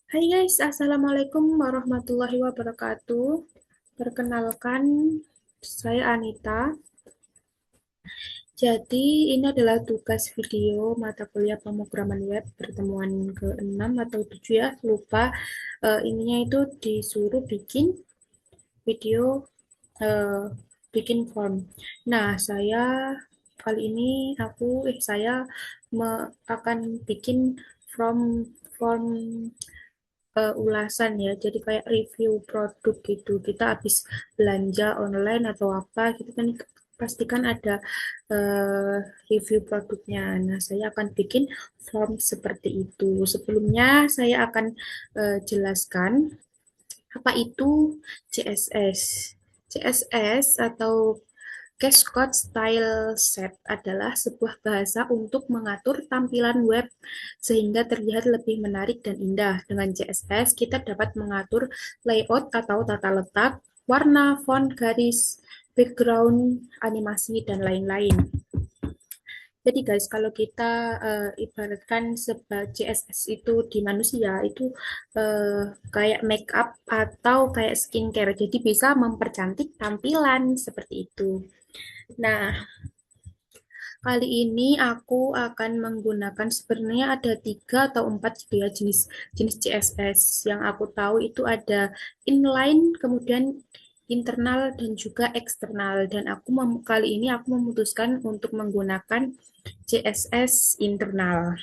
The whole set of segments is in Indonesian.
Hai guys, Assalamualaikum warahmatullahi wabarakatuh. Perkenalkan, saya Anita. Jadi, ini adalah tugas video mata kuliah pemrograman web pertemuan ke-6 atau 7 ya, lupa. Ininya itu disuruh bikin video, eh, bikin form. Nah, kali ini saya akan bikin form form ulasan ya. Jadi kayak review produk gitu. Kita habis belanja online atau apa gitu kan pastikan ada eh, review produknya. Nah, saya akan bikin form seperti itu. Sebelumnya saya akan jelaskan apa itu CSS. CSS atau Cashcode Style Set adalah sebuah bahasa untuk mengatur tampilan web sehingga terlihat lebih menarik dan indah. Dengan CSS, kita dapat mengatur layout atau tata letak, warna, font, garis, background, animasi, dan lain-lain. Jadi guys, kalau kita ibaratkan sebagai CSS itu di manusia itu kayak make up atau kayak skincare, jadi bisa mempercantik tampilan seperti itu. Nah, kali ini aku akan menggunakan sebenarnya ada 3 atau 4 gitu ya jenis jenis CSS yang aku tahu itu ada inline, kemudian internal dan juga eksternal. Dan kali ini aku memutuskan untuk menggunakan CSS internal.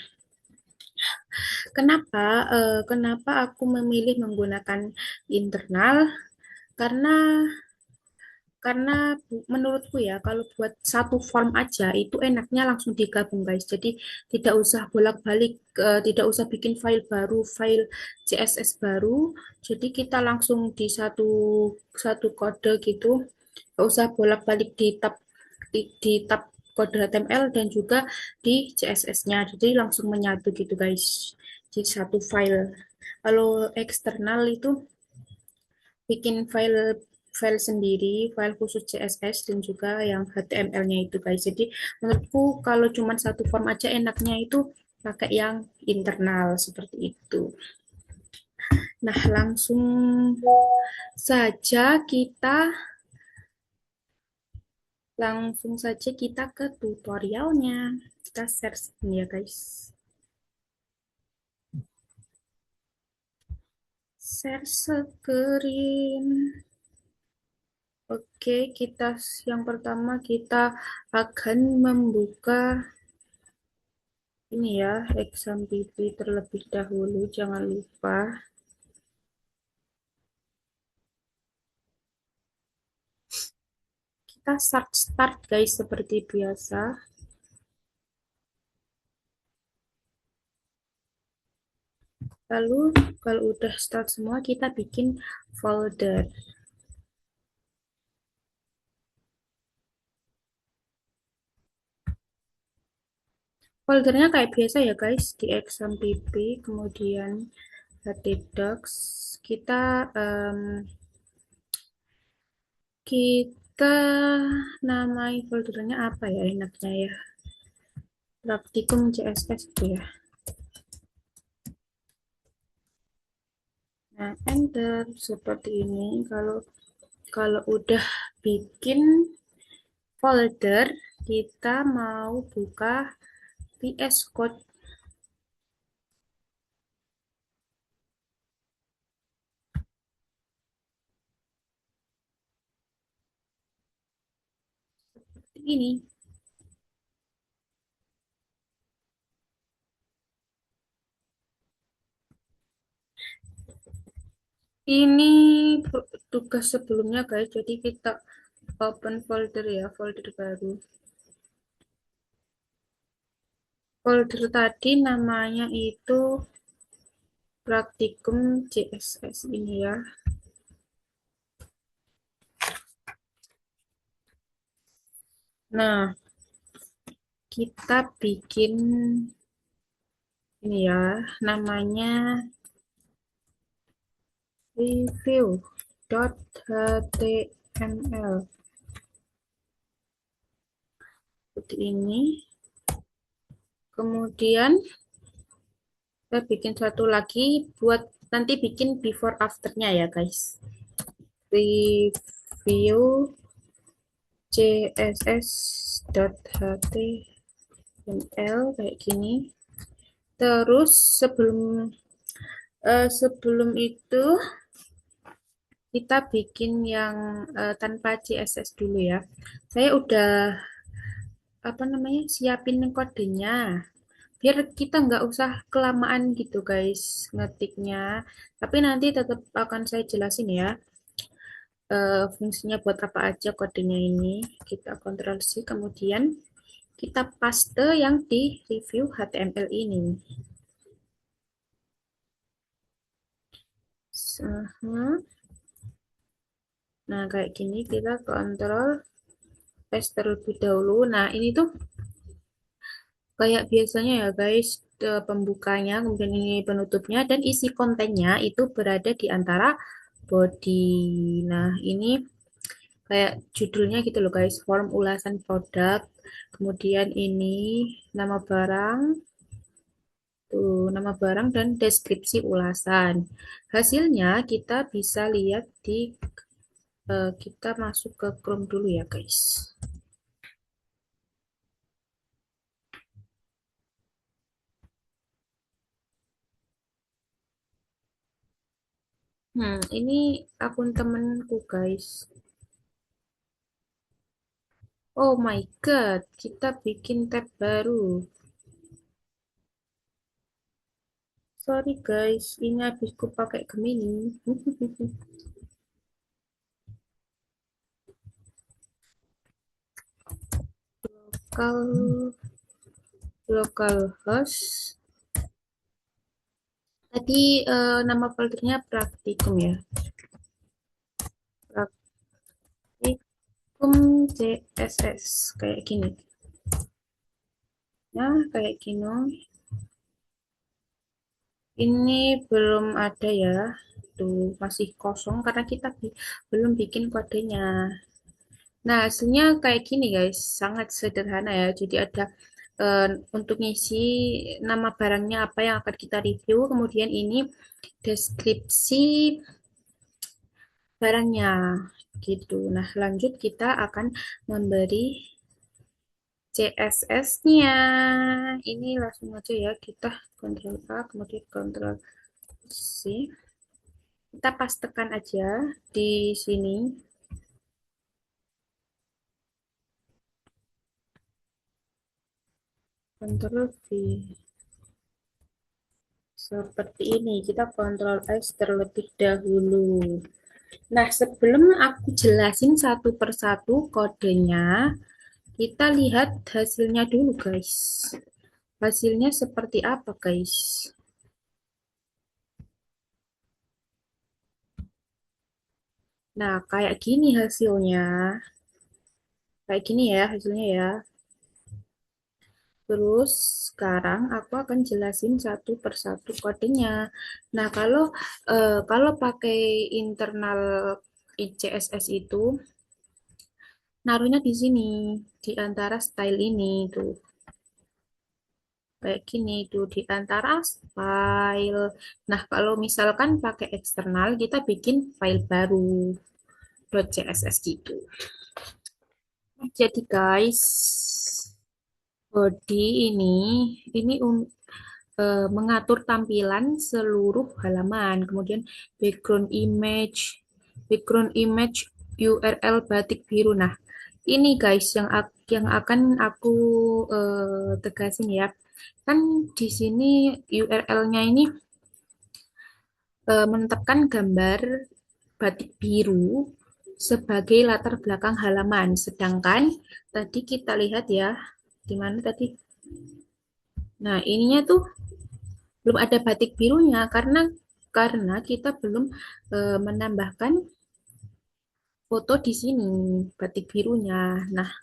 Kenapa aku memilih menggunakan internal? Karena menurutku ya kalau buat satu form aja itu enaknya langsung digabung guys, jadi tidak usah bolak-balik, tidak usah bikin file baru, file CSS baru, jadi kita langsung di satu satu kode gitu, nggak usah bolak-balik di tab kode HTML dan juga di CSS-nya, jadi langsung menyatu gitu guys di satu file. Kalau eksternal itu bikin file file sendiri, file khusus CSS dan juga yang HTML-nya itu guys. Jadi menurutku kalau cuma satu form aja enaknya itu pakai yang internal seperti itu. Nah, saja kita langsung saja kita ke tutorialnya. Kita share screen ya guys. Share screen. Oke, yang pertama kita akan membuka ini ya, exam PP terlebih dahulu, jangan lupa. Kita start guys seperti biasa. Lalu kalau udah start semua kita bikin folder. Foldernya kayak biasa ya guys, di exam PP, kemudian htdocs. Kita em, kita namai foldernya apa ya enaknya ya? Praktikum CSS itu ya. Nah, enter seperti ini. Kalau kalau udah bikin folder, kita mau buka VS Code. Seperti ini. Ini tugas sebelumnya guys, jadi kita open folder ya, folder baru. Folder tadi namanya itu praktikum CSS ini ya. Nah, kita bikin ini ya, namanya review.html. Seperti ini. Kemudian kita bikin satu lagi buat nanti bikin before afternya ya guys. Review css.html kayak gini. Terus sebelum itu kita bikin yang tanpa CSS dulu ya. Saya udah apa namanya siapin kodenya biar kita nggak usah kelamaan gitu guys ngetiknya. Tapi nanti tetap akan saya jelasin ya fungsinya buat apa aja kodenya ini. Kita Ctrl C kemudian kita paste yang di review HTML ini. Nah, kayak gini kita kontrol paste terlebih dahulu. Nah, ini tuh kayak biasanya ya guys, pembukanya, kemudian ini penutupnya, dan isi kontennya itu berada di antara body. Nah, ini kayak judulnya gitu loh guys, form ulasan produk. Kemudian ini nama barang, tuh nama barang dan deskripsi ulasan. Hasilnya kita bisa lihat di kita masuk ke Chrome dulu ya guys. Ini akun temenku guys. Oh my god, kita bikin tab baru. Sorry guys, ini habisku pakai Gemini. Lokal localhost. Tadi nama foldernya praktikum ya. Praktikum CSS kayak gini. Nah, kayak gini. Ini belum ada ya. Tuh, masih kosong karena kita belum bikin kodenya. Nah, hasilnya kayak gini guys, sangat sederhana ya. Jadi ada eh, untuk ngisi nama barangnya apa yang akan kita review, kemudian ini deskripsi barangnya gitu. Nah, lanjut kita akan memberi CSS-nya. Ini langsung aja ya, kita Ctrl A, kemudian Ctrl C. Kita pastekan aja di sini. Ctrl V. Seperti ini, kita Ctrl S terlebih dahulu. Nah, sebelum aku jelasin satu persatu kodenya, kita lihat hasilnya dulu, guys. Hasilnya seperti apa, guys? Nah, kayak gini hasilnya. Kayak gini ya hasilnya ya. Terus sekarang aku akan jelasin satu persatu kodenya. Nah, kalau pakai internal CSS itu naruhnya di sini di antara style ini tuh. Kayak gini tuh di antara file. Nah, kalau misalkan pakai eksternal kita bikin file baru .css gitu. Jadi guys, body ini mengatur tampilan seluruh halaman. Kemudian background image URL batik biru. Nah, ini guys yang akan aku tegasin ya. Kan di sini URL-nya ini menetapkan gambar batik biru sebagai latar belakang halaman. Sedangkan tadi kita lihat ya, di mana tadi? Nah, ininya tuh belum ada batik birunya karena kita belum menambahkan foto di sini batik birunya. Nah,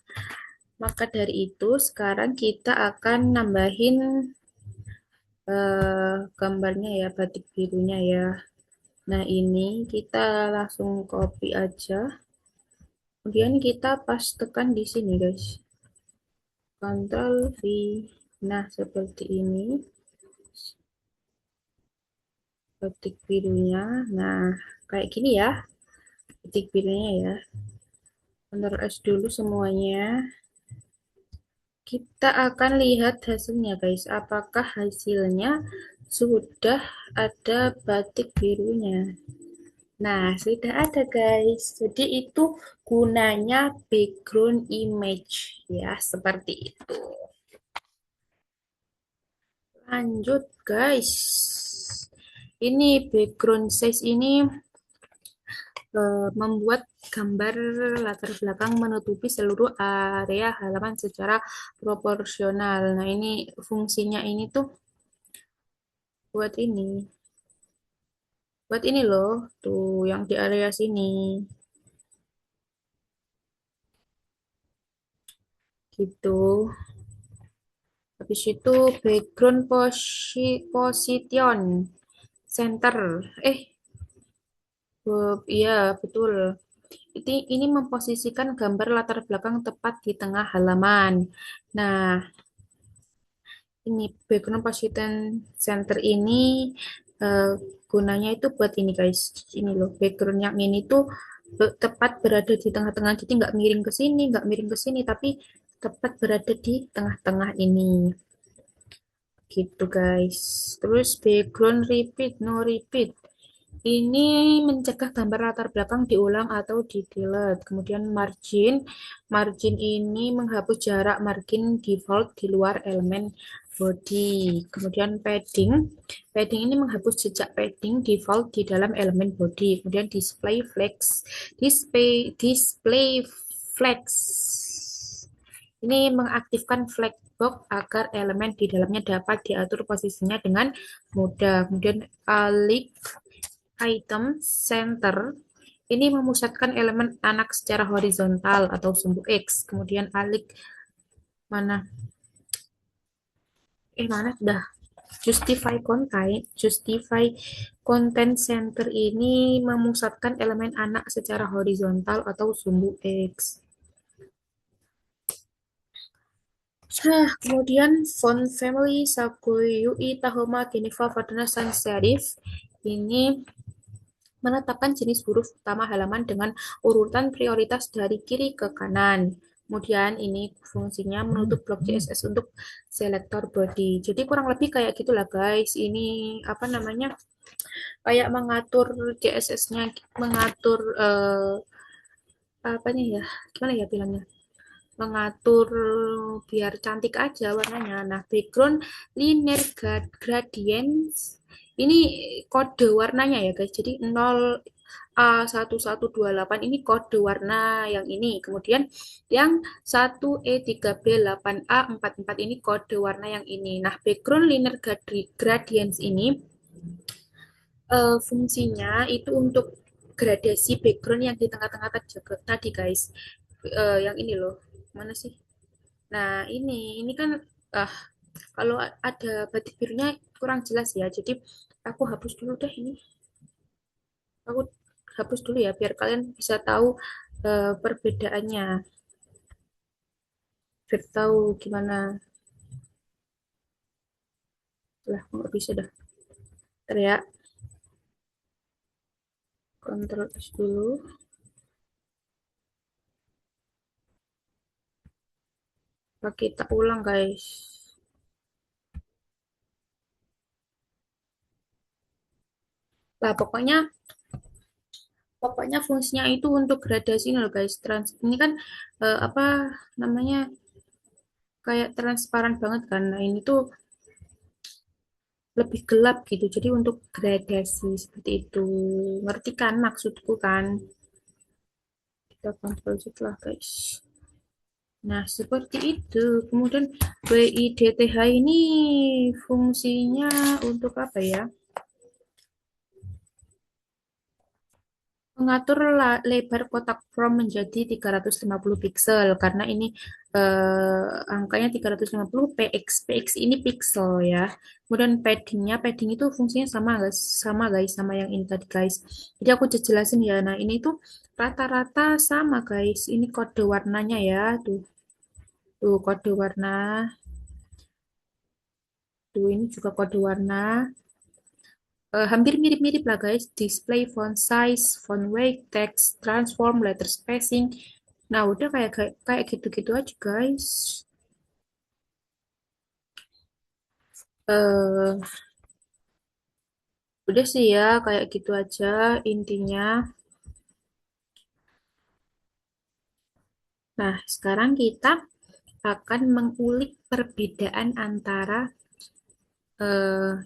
maka dari itu sekarang kita akan nambahin gambarnya ya batik birunya ya. Nah, ini kita langsung copy aja. Kemudian kita pastekan di sini, guys. Ctrl V. Nah, seperti ini. batik birunya. Nah, kayak gini ya, batik birunya ya. Ctrl S dulu semuanya. Kita akan lihat hasilnya, guys. Apakah hasilnya sudah ada batik birunya? Nah, sudah ada, guys. Jadi itu gunanya background image ya, seperti itu. Lanjut, guys. Ini background size ini membuat gambar latar belakang menutupi seluruh area halaman secara proporsional. Nah, ini fungsinya ini tuh buat ini. Buat ini loh, tuh yang di area sini. Gitu. Habis itu background position center. Eh, iya betul. Ini memposisikan gambar latar belakang tepat di tengah halaman. Nah, ini background position center ini eh, gunanya itu buat ini guys. Ini loh, background yang ini tuh tepat berada di tengah-tengah. Jadi nggak miring ke sini, nggak miring ke sini, tapi tepat berada di tengah-tengah ini. Gitu guys. Terus background repeat, no repeat. Ini mencegah gambar latar belakang diulang atau di delete. Kemudian margin, margin ini menghapus jarak margin default di luar elemen body. Kemudian padding, padding ini menghapus jejak padding default di dalam elemen body. Kemudian display flex, display flex. Ini mengaktifkan flag box agar elemen di dalamnya dapat diatur posisinya dengan mudah. Kemudian alik item center ini memusatkan elemen anak secara horizontal atau sumbu X. Kemudian alik mana? Mana sudah justify content center ini memusatkan elemen anak secara horizontal atau sumbu X. Nah, kemudian font family Sakui UI Tahoma Geneva Ferdinand Sans Serif ini menetapkan jenis huruf utama halaman dengan urutan prioritas dari kiri ke kanan. Kemudian ini fungsinya menutup blok CSS untuk selektor body. Jadi kurang lebih kayak gitulah guys. Ini apa namanya? Kayak mengatur CSS-nya, mengatur apa nih ya? Gimana ya bilangnya? Mengatur biar cantik aja warnanya. Nah, background linear gradients ini kode warnanya ya guys. Jadi 0 A1128 ini kode warna yang ini. Kemudian yang 1E3B8A44 ini kode warna yang ini. Nah, background linear gradients ini fungsinya itu untuk gradasi background yang di tengah-tengah tadi guys. Yang ini loh. Mana sih? Nah, ini kan ah kalau ada batik birunya kurang jelas ya. Jadi aku hapus dulu deh ini. Aku hapus dulu ya biar kalian bisa tahu perbedaannya. Biar tahu gimana. Lah, nggak bisa dah. Ntar ya, Ctrl S dulu. Kita ulang guys. Lah, pokoknya pokoknya fungsinya itu untuk gradasi loh guys. Ini kan apa namanya kayak transparan banget kan. Nah, ini tuh lebih gelap gitu. Jadi untuk gradasi seperti itu. Ngerti kan maksudku kan? Kita kontrol setelah guys. Nah, seperti itu. Kemudian WIDTH ini fungsinya untuk apa ya? Mengatur lebar kotak from menjadi 350 pixel karena ini angkanya 350 px. Px ini pixel ya. Kemudian padding itu fungsinya sama guys sama yang ini tadi guys. Jadi aku jelasin ya. Nah, ini tuh rata-rata sama guys. Ini kode warnanya ya, tuh. Tuh kode warna. Tuh ini juga kode warna. Hampir mirip-mirip lah guys. Display, font size, font weight, text, transform, letter spacing. Nah, udah kayak kayak kayak gitu-gitu aja guys. eh Udah sih ya, kayak gitu aja intinya. Nah, sekarang kita akan mengulik perbedaan antara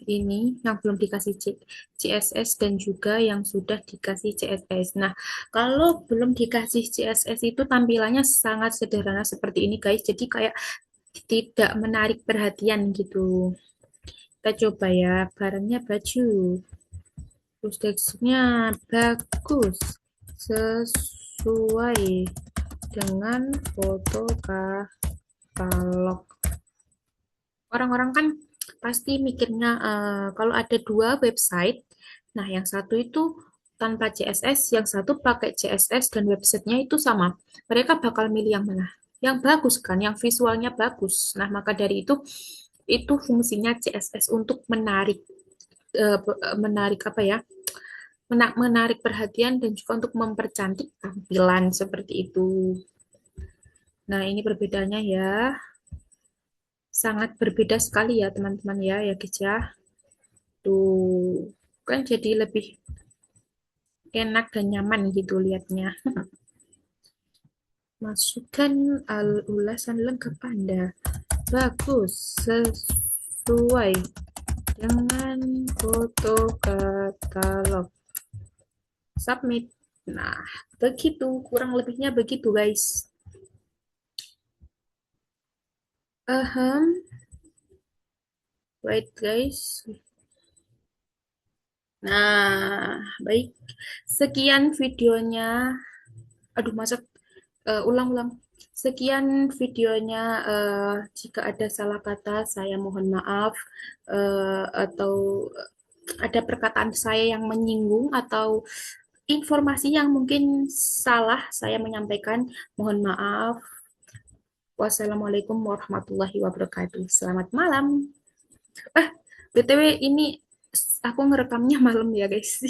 ini yang belum dikasih CSS dan juga yang sudah dikasih CSS. Nah, kalau belum dikasih CSS itu tampilannya sangat sederhana seperti ini guys. Jadi kayak tidak menarik perhatian gitu. Kita coba ya, barangnya baju. Terus teksturnya bagus. Sesuai dengan foto katalog. Orang-orang kan pasti mikirnya kalau ada dua website, nah yang satu itu tanpa CSS, yang satu pakai CSS dan websitenya itu sama. Mereka bakal milih yang mana? Yang bagus kan, yang visualnya bagus. Nah, maka dari itu fungsinya CSS untuk menarik apa ya? Menarik perhatian dan juga untuk mempercantik tampilan seperti itu. Nah, ini perbedaannya ya. Sangat berbeda sekali ya, teman-teman ya, ya guys ya. Tuh, kan jadi lebih enak dan nyaman gitu liatnya. Masukkan ulasan lengkap Anda. Bagus, sesuai dengan foto katalog. Submit. Nah, begitu, kurang lebihnya begitu, guys. Ahem, wait, guys. Nah, baik. Sekian videonya. Aduh, masa ulang-ulang. Sekian videonya. Jika ada salah kata, saya mohon maaf. Atau ada perkataan saya yang menyinggung atau informasi yang mungkin salah saya menyampaikan, mohon maaf. Wassalamualaikum warahmatullahi wabarakatuh. Selamat malam. BTW ini aku ngerekamnya malam ya guys.